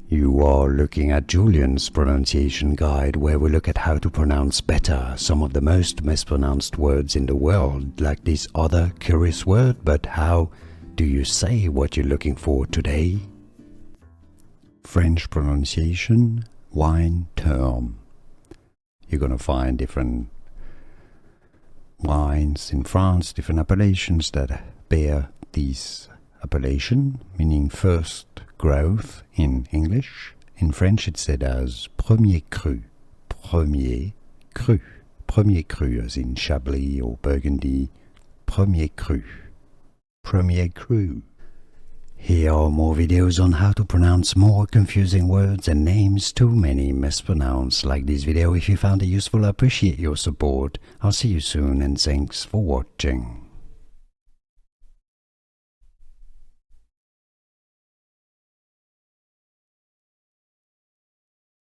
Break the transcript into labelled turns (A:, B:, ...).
A: You are looking at Julian's pronunciation guide, where we look at how to pronounce better some of the most mispronounced words in the world, like this other curious word. But how do you say what you're looking for today? French pronunciation, wine term. You're going to find different wines in France, different appellations that bear this appellation, meaning first growth in English. In French it's said as Premier Cru, Premier Cru, Premier Cru as in Chablis or Burgundy, Premier Cru, Premier Cru. Here are more videos on how to pronounce more confusing words and names too many mispronounced. Like this video if you found it useful. I appreciate your support. I'll see you soon and thanks for watching.